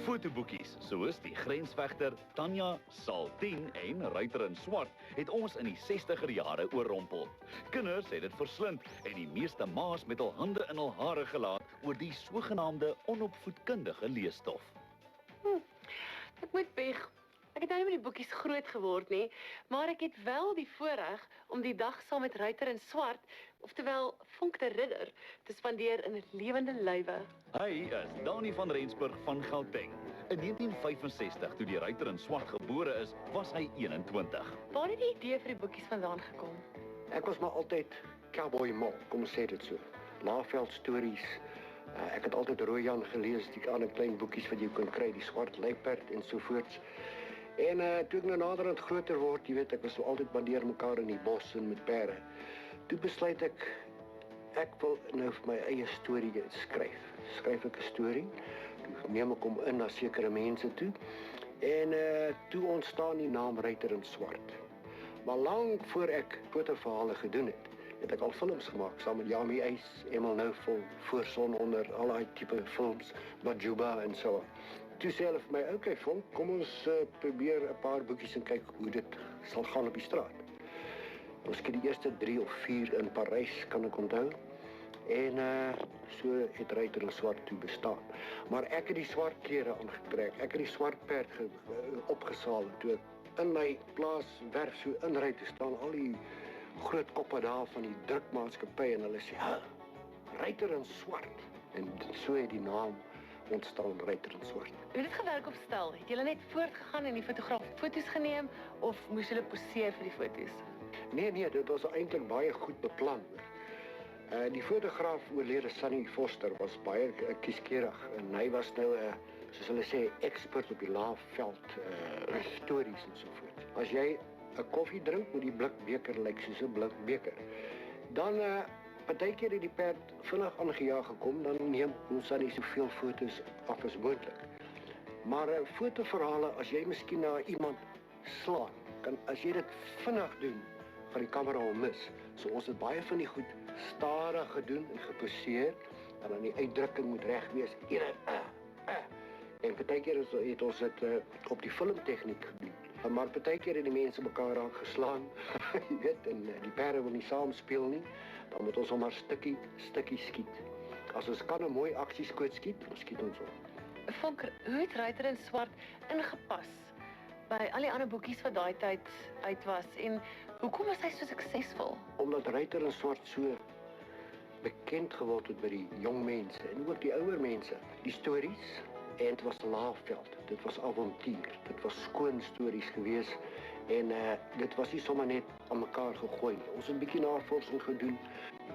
Fotoboekies, soos die grensvegter Tanya, Saal 10 en Ruiter in Swart, het ons in die 60er jare oorrompel. Kinders het dit verslind en die meeste ma's met hul hande in hul hare gelaat oor die sogenaamde onopvoedkundige leesstof. Ek moet beg. Ek het nou nie met die boekies groot geword nie, maar ek het wel die voorreg om die dag saam met Ruiter in Swart, oftewel Vonk de Ridder, te spandeer in 'n lewende lywe. Hy is Dani van Rensburg van Gauteng. In 1965, toe die Ruiter in Swart gebore is, was hy 21. Waar het die idee vir die boekies vandaan gekom? Ek was maar altyd cowboy mal, kom ons sê dit so. Laagveld stories. Ek het altyd Royan gelees, die ander klein boekies wat jy kon kry, die Swart Luiperd en sovoorts. En toe ek nou naderhand groter word, jy weet, ek was so altyd bandeer mekaar in die bos en met perde. Toe besluit ek wil nou vir my eie storie skryf. Skryf ek 'n storie, toe neem ek hom in na sekere mense toe, en toe ontstaan die naam Ruiter in Swart. Maar lank voor ek fotoverhale gedoen het ek al films gemaak, saam met Yami Eis, Emil Nouvol, Voorson onder, al die tipe films, Majuba en so. Toe sê hulle vir my, okay, Vonk, kom ons probeer 'n paar boekies en kyk hoe dit sal gaan op die straat. Ons het die eerste 3 of 4 in Parys, kan ek onthou. En so het Ruiter in Swart toe bestaan. Maar ek het die swart klere aangetrek. Ek het die swart perd opgesaal. Toe ek in my plaaswerf so inry te staan, al die groot koppe daar van die drukmaatskappy en hulle sê, Ruiter in Swart. En so het die naam ontstaan, Ruiter in Swart. Hoe het dit gewerk op stel? Het julle net voortgegaan en die fotograaf foto's geneem, of moes julle poseer vir die foto's? Nee, dit was eintlik baie goed beplan. Die fotograaf oorlede Sunny Foster was baie kieskeurig en hy was nou soos hulle sê, expert op die laagveld stories en so voort. As jy 'n koffie drink met die blikbeker lyk soos 'n blikbeker, dan partykeer het die perd vinnig aangejaag gekom, dan neem ons nie soveel foto's af as moontlik. Maar fotoverhale, as jy miskien na iemand slaan, as jy dit vinnig doen, gaan die kamera hom mis. So ons het baie van die goed stadig gedoen en geposeer, en dan die uitdrukking moet reg wees. En partykeer het ons dit op die filmtegniek gedoen. Maar partykeer het die mense mekaar raak geslaan, jy weet, en die perde wil nie saam speel nie, dan moet ons hom maar stukkie skiet. As ons kan 'n mooi aksieskoot skiet, dan skiet ons hom. Vonk, hoe het Ruiter in Swart ingepas by al die ander boekies wat daai tyd uit was, en hoekom was hy so suksesvol? Omdat Ruiter in Swart so bekend geword het by die jong mense en ook die ouer mense. Die stories, en dit was laagveld, dit was avontuur, dit was skoon stories gewees, en dit was nie sommer net aan mekaar gegooi. Ons het 'n bietjie navorsing gedoen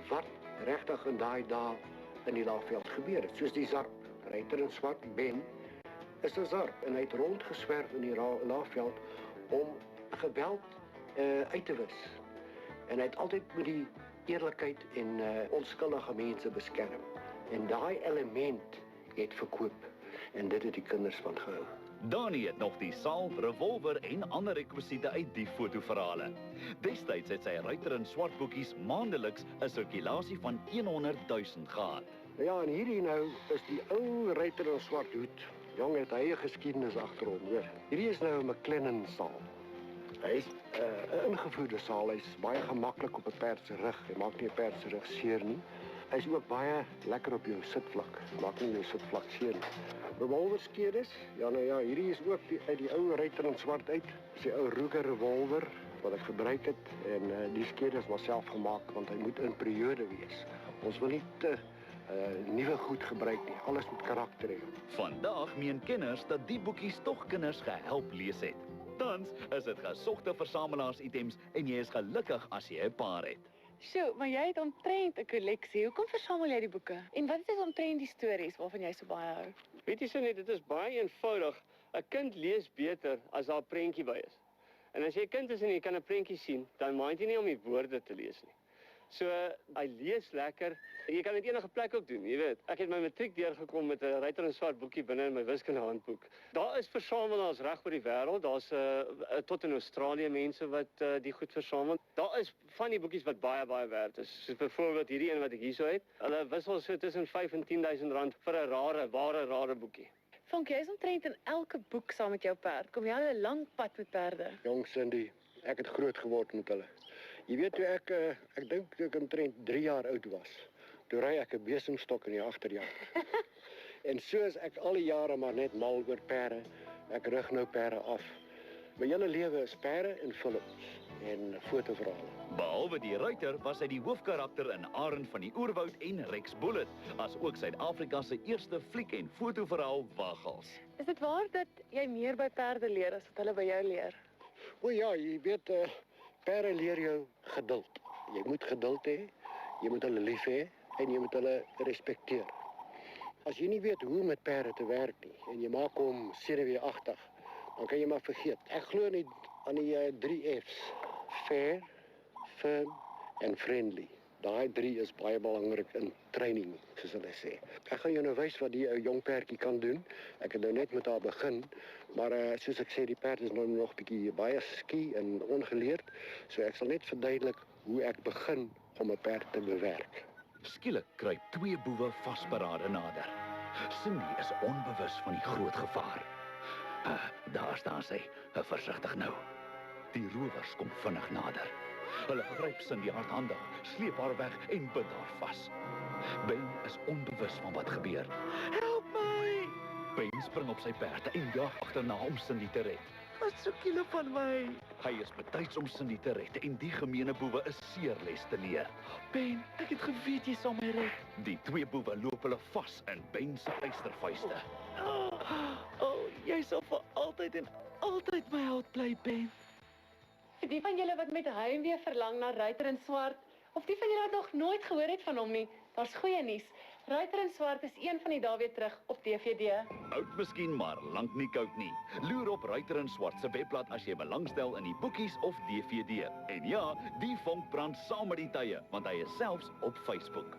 wat regtig in daai dae in die laagveld gebeur het, soos die Zarp. Ruiter in Swart, Ben, is 'n Zarp en hy het rondgeswerf in die laagveld om geweld uit te wis. En hy het altyd met die eerlikheid en onskuldige mense beskerm. En daai element het verkoop. En dit het die kinders van gehou. Dani het nog die saal, revolver en ander rekwisiete uit die fotoverhale. Destyds het sy Ruiter in Swart boekies maandeliks 'n sirkulasie van 100,000 gehad. Ja, en hierdie nou is die ou Ruiter in Swart hoed. Jong, het hy 'n geskiedenis agter hom, hoor. Hierdie is nou 'n McLennan saal. Hy is 'n ingevoerde saal. Hy's baie gemaklik op 'n perd se rug. Hy maak nie 'n perd se rug seer nie. Hy is ook baie lekker op jou sitvlak. Maak nie jou sitvlak seer nie. Revolverskedes, hierdie is ook uit die ou Ruiter in Swart uit. Dis die ou Ruger revolver wat ek gebruik het, en die skedes was self gemaak, want hy moet in periode wees. Ons wil nie te nuwe goed gebruik nie, alles moet karakter hê. Vandag meen kenners dat die boekies tog kinders gehelp lees het. Tans is dit gesogte versamelaars-items en jy is gelukkig as jy 'n paar het. Sjoe, maar jy het omtrent 'n kolleksie. Hoekom versamel jy die boeke? En wat is dit omtrent die stories waarvan jy so baie hou? Weet jy so net, dit is baie eenvoudig. 'n Kind lees beter as daar 'n prentjie by is. En as jy 'n kind is en jy kan 'n prentjie sien, dan maak jy nie om die woorde te lees nie. So, hy lees lekker. Jy kan dit enige plek ook doen, jy weet. Ek het my matriek deurgekom met 'n Ruiter in Swart boekie binne in my wiskundehandboek. Daar is versamelaars reg oor die wêreld. Daar's tot in Australië mense wat die goed versamel. Daar is van die boekies wat baie werd is. Soos byvoorbeeld hierdie een wat ek hierso het. Hulle wissel so tussen 5 en 10,000 rand vir 'n ware boekie. Vonk, jy is omtrent in elke boek saam met jou perd. Kom jy al 'n lang pad met perde? Jong Cindy, ek het groot geword met hulle. Jy weet toe ek dink toe ek omtrent 3 jaar oud was, toe ry ek 'n besemstok in die agterjaar. En so is ek al die jare maar net mal oor perde. Ek rig nou perde af. My hele lewe is perde en films en fotoverhale. Behalwe die ruiter was hy die hoofkarakter in Arend van die Oerwoud en Rex Bullet, as ook Suid-Afrika se eerste fliek en fotoverhaal Waggels. Is dit waar dat jy meer by perde leer as wat hulle by jou leer? O ja, jy weet, perde leer jou geduld. Jy moet geduld hê, jy moet hulle lief hê en jy moet hulle respekteer. As jy nie weet hoe om met perde te werk nie en jy maak hom senuweeagtig, dan kan jy maar vergeet. Ek glo nie aan die 3 F's. Fair, firm en friendly. Daai 3 is baie belangrik in training, soos hulle sê. Ek gaan jou nou wys wat die jong perdjie kan doen. Ek het nou net met haar begin, maar soos ek sê, die perd is nou nog bietjie baie skie en ongeleerd, so ek sal net verduidelik hoe ek begin om 'n perd te bewerk. Skielik kruip 2 boewe vasberade nader. Cindy is onbewus van die groot gevaar. Daar staan sy, versigtig nou. Die rowers kom vinnig nader. Hulle gryp Cindy hardhandig, sleep haar weg en bind haar vas. Ben is onbewus van wat gebeur. Help my! Ben spring op sy perde en jag agterna om Cindy te red. Wat soek julle van my? Hy is betyds om Cindy te red en die gemeene boewe is seerles te leer. Ben, ek het geweet jy sal my red. Die 2 boewe loop hulle vas in Ben se eystervuiste. Jy sal vir altyd en altyd my held bly, Ben. Vir die van julle wat met heimwee verlang na Ruiter in Swart, of die van julle wat nog nooit gehoor het van hom nie, daar's goeie nuus. Ruiter in Swart is een van die dae weer terug op DVD. Oud miskien, maar lank nie koud nie. Loer op Ruiter in Swart se webblad as jy belangstel in die boekies of DVD. En ja, die vonk brand saam met die tye, want hy is selfs op Facebook.